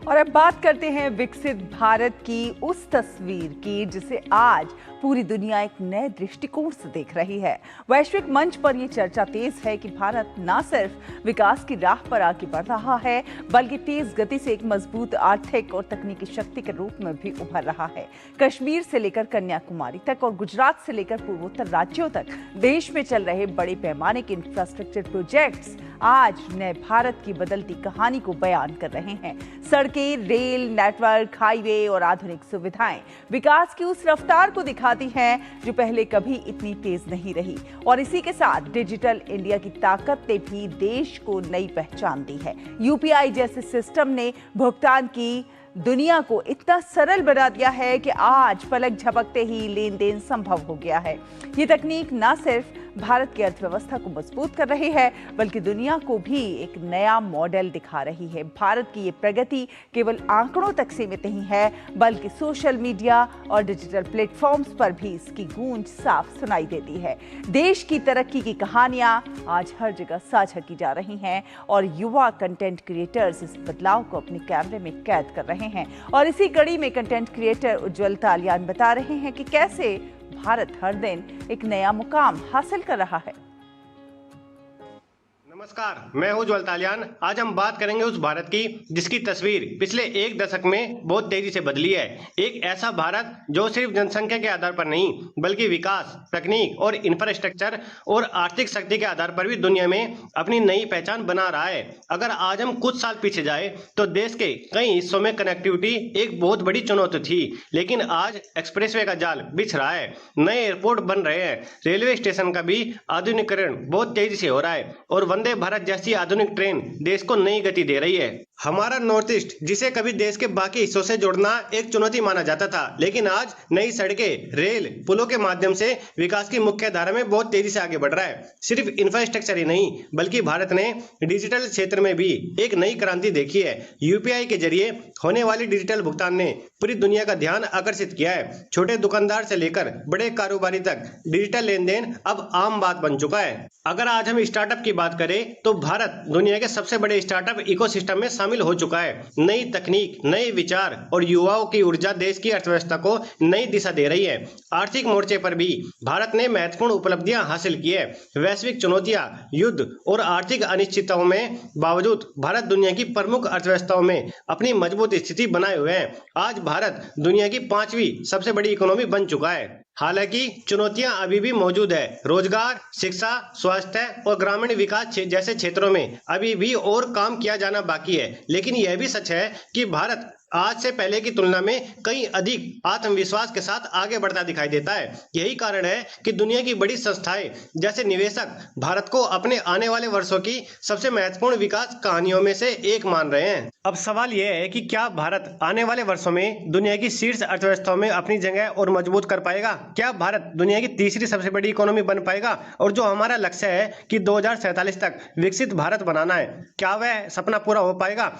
और अब बात करते हैं विकसित भारत की उस तस्वीर की जिसे आज पूरी दुनिया एक नए दृष्टिकोण से देख रही है। वैश्विक मंच पर यह चर्चा तेज है कि भारत न सिर्फ विकास की राह पर आगे बढ़ रहा है, बल्कि तेज गति से एक मजबूत आर्थिक और तकनीकी शक्ति के रूप में भी उभर रहा है। कश्मीर से लेकर कन्याकुमारी तक और गुजरात से लेकर पूर्वोत्तर राज्यों तक देश में चल रहे बड़े पैमाने के इंफ्रास्ट्रक्चर प्रोजेक्ट्स आज नए भारत की बदलती कहानी को बयान कर रहे हैं। सड़कें, रेल नेटवर्क, हाईवे और आधुनिक सुविधाएं विकास की उस रफ्तार को दिखाती हैं जो पहले कभी इतनी तेज नहीं रही। और इसी के साथ डिजिटल इंडिया की ताकत ने भी देश को नई पहचान दी है। यूपीआई जैसे सिस्टम ने भुगतान की दुनिया को इतना सरल बना दिया है कि आज पलक झपकते ही लेन देन संभव हो गया है। ये तकनीक न सिर्फ भारत की अर्थव्यवस्था को मजबूत कर रही है, बल्कि दुनिया को भी एक नया मॉडल दिखा रही है। भारत की ये प्रगति केवल आंकड़ों तक सीमित नहीं है, बल्कि सोशल मीडिया और डिजिटल प्लेटफॉर्म्स पर भी इसकी गूंज साफ सुनाई देती है। देश की तरक्की की कहानियां आज हर जगह साझा की जा रही हैं और युवा कंटेंट क्रिएटर्स इस बदलाव को अपने कैमरे में कैद कर रहे हैं। और इसी कड़ी में कंटेंट क्रिएटर उज्जवल तालियान बता रहे हैं कि कैसे भारत हर दिन एक नया मुकाम हासिल कर रहा है। नमस्कार, मैं हूं उज्जवल तालियान। आज हम बात करेंगे उस भारत की जिसकी तस्वीर पिछले एक दशक में बहुत तेजी से बदली है। एक ऐसा भारत जो सिर्फ जनसंख्या के आधार पर नहीं, बल्कि विकास, तकनीक और इंफ्रास्ट्रक्चर और आर्थिक शक्ति के आधार पर भी दुनिया में अपनी नई पहचान बना रहा है। अगर आज हम कुछ साल पीछे जाए तो देश के कई हिस्सों में कनेक्टिविटी एक बहुत बड़ी चुनौती थी, लेकिन आज एक्सप्रेसवे का जाल बिछ रहा है, नए एयरपोर्ट बन रहे हैं, रेलवे स्टेशन का भी आधुनिकीकरण बहुत तेजी से हो रहा है और वंदे भारत जैसी आधुनिक ट्रेन देश को नई गति दे रही है। हमारा नॉर्थ ईस्ट, जिसे कभी देश के बाकी हिस्सों से जोड़ना एक चुनौती माना जाता था, लेकिन आज नई सड़कें, रेल, पुलों के माध्यम से विकास की मुख्य धारा में बहुत तेजी से आगे बढ़ रहा है। सिर्फ इंफ्रास्ट्रक्चर ही नहीं, बल्कि भारत ने डिजिटल क्षेत्र में भी एक नई क्रांति देखी है। यूपीआई के जरिए होने वाली डिजिटल भुगतान ने पूरी दुनिया का ध्यान आकर्षित किया है। छोटे दुकानदार से लेकर बड़े कारोबारी तक डिजिटल लेन देन अब आम बात बन चुका है। अगर आज हम स्टार्टअप की बात करें तो भारत दुनिया के सबसे बड़े स्टार्टअप इकोसिस्टम में शामिल हो चुका है। नई तकनीक, नए विचार और युवाओं की ऊर्जा देश की अर्थव्यवस्था को नई दिशा दे रही है। आर्थिक मोर्चे पर भी भारत ने महत्वपूर्ण उपलब्धियां हासिल की है। वैश्विक चुनौतियां, युद्ध और आर्थिक अनिश्चितताओं में बावजूद भारत दुनिया की प्रमुख अर्थव्यवस्थाओं में अपनी मजबूत स्थिति बनाए हुए है। आज भारत दुनिया की 5वीं सबसे बड़ी इकोनॉमी बन चुका है। हालांकि चुनौतियां अभी भी मौजूद है। रोजगार, शिक्षा, स्वास्थ्य और ग्रामीण विकास जैसे क्षेत्रों में अभी भी और काम किया जाना बाकी है। लेकिन यह भी सच है कि भारत आज से पहले की तुलना में कहीं अधिक आत्मविश्वास के साथ आगे बढ़ता दिखाई देता है। यही कारण है कि दुनिया की बड़ी संस्थाएं जैसे निवेशक भारत को अपने आने वाले वर्षों की सबसे महत्वपूर्ण विकास कहानियों में से एक मान रहे हैं। अब सवाल यह है कि क्या भारत आने वाले वर्षों में दुनिया की शीर्ष अर्थव्यवस्थाओं में अपनी जगह और मजबूत कर पाएगा? क्या भारत दुनिया की तीसरी सबसे बड़ी इकोनॉमी बन पाएगा? और जो हमारा लक्ष्य है कि 2047 तक विकसित भारत बनाना है, क्या वह सपना पूरा हो पाएगा?